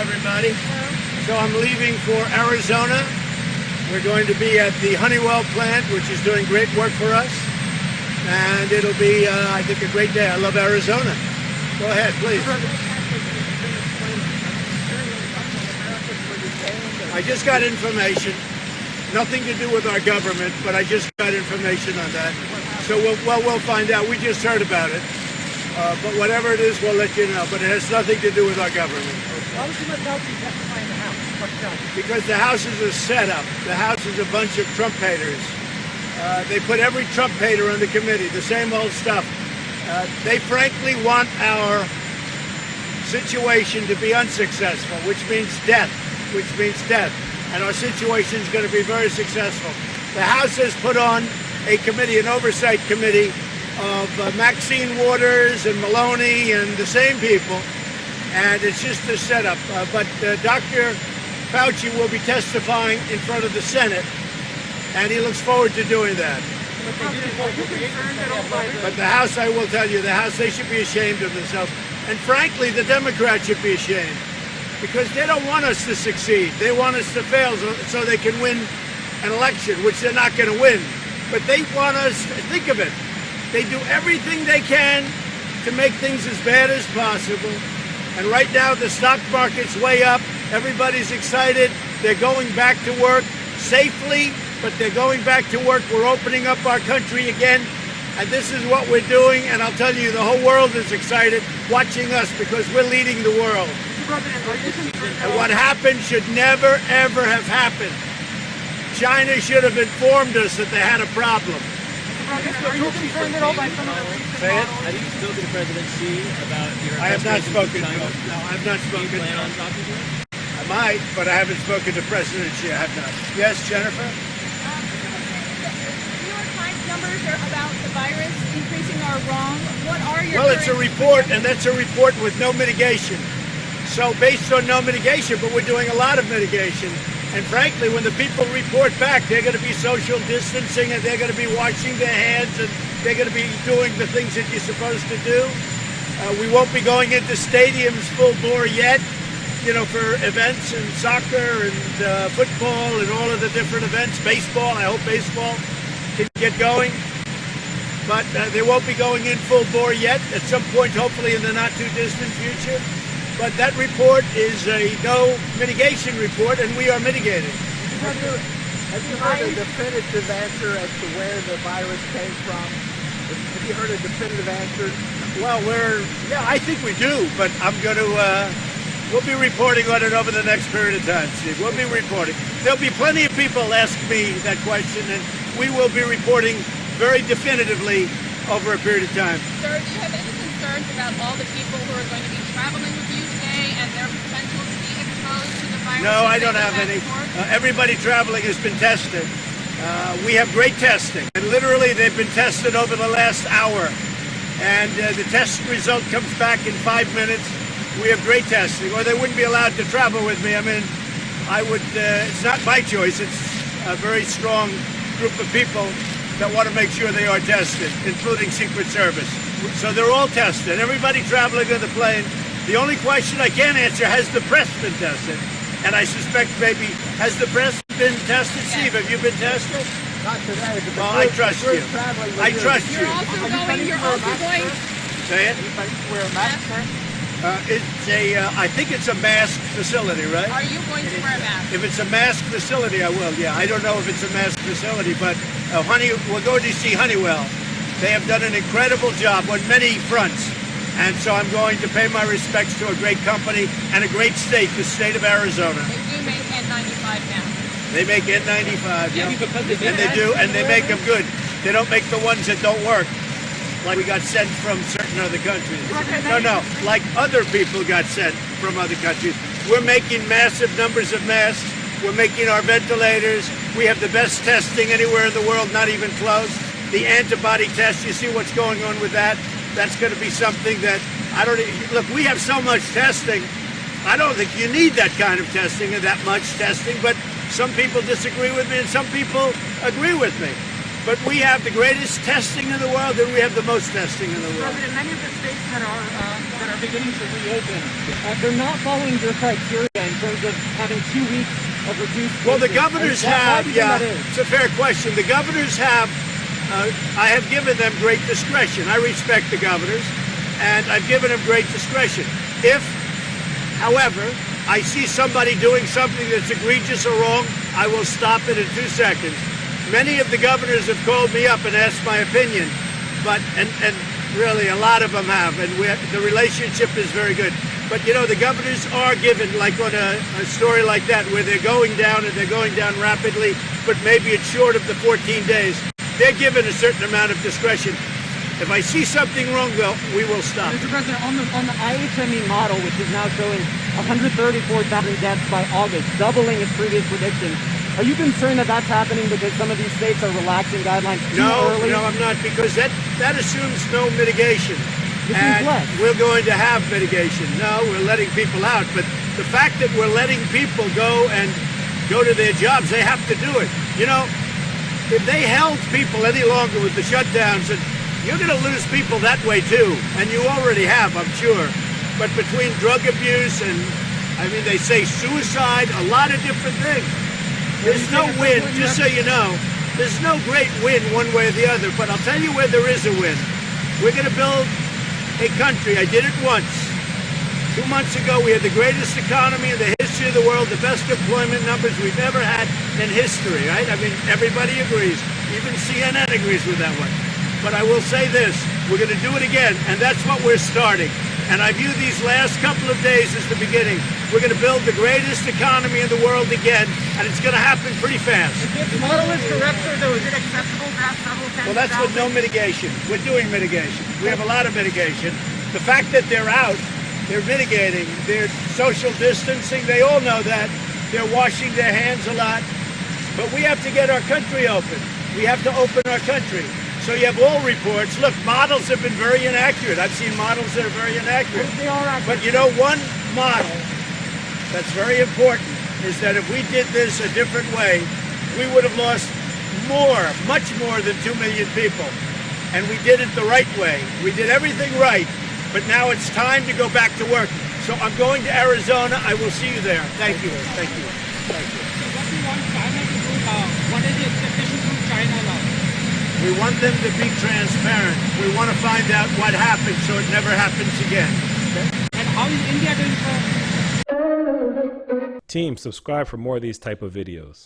everybody. So I'm leaving for Arizona. We're going to be at the Honeywell plant, which is doing great work for us. And it'll be, I think, a great day. I love Arizona. Go ahead, please. I just got information. Nothing to do with our government, but I just got information on that. So we'll find out. We just heard about it. But whatever it is, we'll let you know. But it has nothing to do with our government. Why would you let Falchi testify in the House? Because the House is a setup. The House is a bunch of Trump haters. They put every Trump hater on the committee, the same old stuff. They frankly want our situation to be unsuccessful, which means death, And our situation is going to be very successful. The House has put on a committee, an oversight committee of Maxine Waters and Maloney and the same people. And it's just a setup. But Dr. Falchi will be testifying in front of the Senate, and he looks forward to doing that. But the House, I will tell you, the House, they should be ashamed of themselves. And frankly, the Democrats should be ashamed, because they don't want us to succeed. They want us to fail so they can win an election, which they're not going to win. But they want us, think of it, they do everything they can to make things as bad as possible. And right now, the stock market's way up. Everybody's excited. They're going back to work safely, but they're going back to work. We're opening up our country again. And this is what we're doing. And I'll tell you, the whole world is excited watching us because we're leading the world. And what happened should never, ever have happened. China should have informed us that they had a problem. Are you concerned at all by some of the recent Say it? Have you spoken to President Xi about your I have not spoken to China? him. No, I have not Do spoken you to plan on him. talking to him? I might, but I haven't spoken to President Xi. I have not. Yes, Jennifer? The New York Times numbers are about the virus increasing are wrong. What are your Well, it's a current report, and that's a report with no mitigation. So based on no mitigation, but we're doing a lot of mitigation. And frankly, when the people report back, they're going to be social distancing, and they're going to be washing their hands, and they're going to be doing the things that you're supposed to do. We won't be going into stadiums full bore yet, you know, for events and soccer and football and all of the different events. Baseball, I hope baseball can get going. But they won't be going in full bore yet. At some point, hopefully in the not too distant future. But that report is a no mitigation report, and we are mitigating. Have you heard a definitive answer as to where the virus came from? Have you heard a definitive answer? Well, I think we do, but I'm going to, we'll be reporting on it over the next period of time, Steve. We'll be reporting. There'll be plenty of people ask me that question, and we will be reporting very definitively over a period of time. Sir, do you have any concerns about all the people who are going to be traveling with you today and their potential to be exposed to the virus? No, I don't have any. Everybody traveling has been tested. We have great testing. And literally, they've been tested over the last hour. And the test result comes back in 5 minutes. We have great testing, or they wouldn't be allowed to travel with me. I mean, it's not my choice. It's a very strong group of people that want to make sure they are tested, including Secret Service. So they're all tested. Everybody traveling on the plane. The only question I can't answer, has the press been tested? And I suspect maybe, has the press been tested? Steve, have you been tested? Not today. Well, I trust you. I trust you. You're also going, Say it? Are you planning to wear a mask, sir? I think it's a mask facility, right? are you going to wear a mask? If it's a mask facility, I will, yeah. I don't know if it's a mask facility, but we're going to see Honeywell. They have done an incredible job on many fronts. And so I'm going to pay my respects to a great company and a great state, the state of Arizona. They do make N95 now. They make N95, yeah. Yeah, And they do, and they make them good. They don't make the ones that don't work, like we got sent from certain other countries. No, like other people got sent from other countries. We're making massive numbers of masks. We're making our ventilators. We have the best testing anywhere in the world, not even close. The antibody test, you see what's going on with that? That's going to be something that look, we have so much testing. I don't think you need that kind of testing and that much testing, but some people disagree with me and some people agree with me. But we have the greatest testing in the world, and we have the most testing in the world. President, many of the states that are beginning to reopen, they're not following your criteria in terms of having 2 weeks of reduced. Well, the cases. governors Why have, do you think yeah, that is? it's a fair question. The governors have, I have given them great discretion. I respect the governors, and I've given them great discretion. If, however, I see somebody doing something that's egregious or wrong, I will stop it in 2 seconds. Many of the governors have called me up and asked my opinion, but and really a lot of them have, and the relationship is very good. But you know, the governors are given, like on a story like that, where they're going down and they're going down rapidly, but maybe it's short of the 14 days. They're given a certain amount of discretion. If I see something wrong, though, we will stop. Mr. President, on the IHME model, which is now showing 134,000 deaths by August, doubling its previous predictions, are you concerned that that's happening because some of these states are relaxing guidelines too early? No, I'm not, because that assumes no mitigation. And less. we're going to have mitigation. No, we're letting people out. But the fact that we're letting people go to their jobs, they have to do it. You know, if they held people any longer with the shutdowns, and you're going to lose people that way too. And you already have, I'm sure. But between drug abuse and, I mean, they say suicide, a lot of different things. There's no win, just so you know. There's no great win one way or the other, but I'll tell you where there is a win. We're going to build a country. I did it once. 2 months ago, we had the greatest economy in the history of the world, the best employment numbers we've ever had in history, right? I mean, everybody agrees. Even CNN agrees with that one. But I will say this, we're going to do it again, and that's what we're starting. And I view these last couple of days as the beginning. We're going to build the greatest economy in the world again, and it's going to happen pretty fast. If the model is correct, sir, though, is it acceptable to have several tens Well, that's with no mitigation. We're doing mitigation. We have a lot of mitigation. The fact that they're out, they're mitigating, they're social distancing, they all know that. They're washing their hands a lot. But we have to get our country open. We have to open our country. So you have all reports. Look, models have been very inaccurate. I've seen models that are very inaccurate. They are accurate. But you know, one model that's very important is that if we did this a different way, we would have lost more, much more than 2 million people. And we did it the right way. We did everything right. But now it's time to go back to work. So I'm going to Arizona. I will see you there. Thank you. Thank you. Thank you. So what we want China to do now, what are the expectations from China now? We want them to be transparent. We want to find out what happened so it never happens again. And how is India doing, sir? Team, subscribe for more of these type of videos.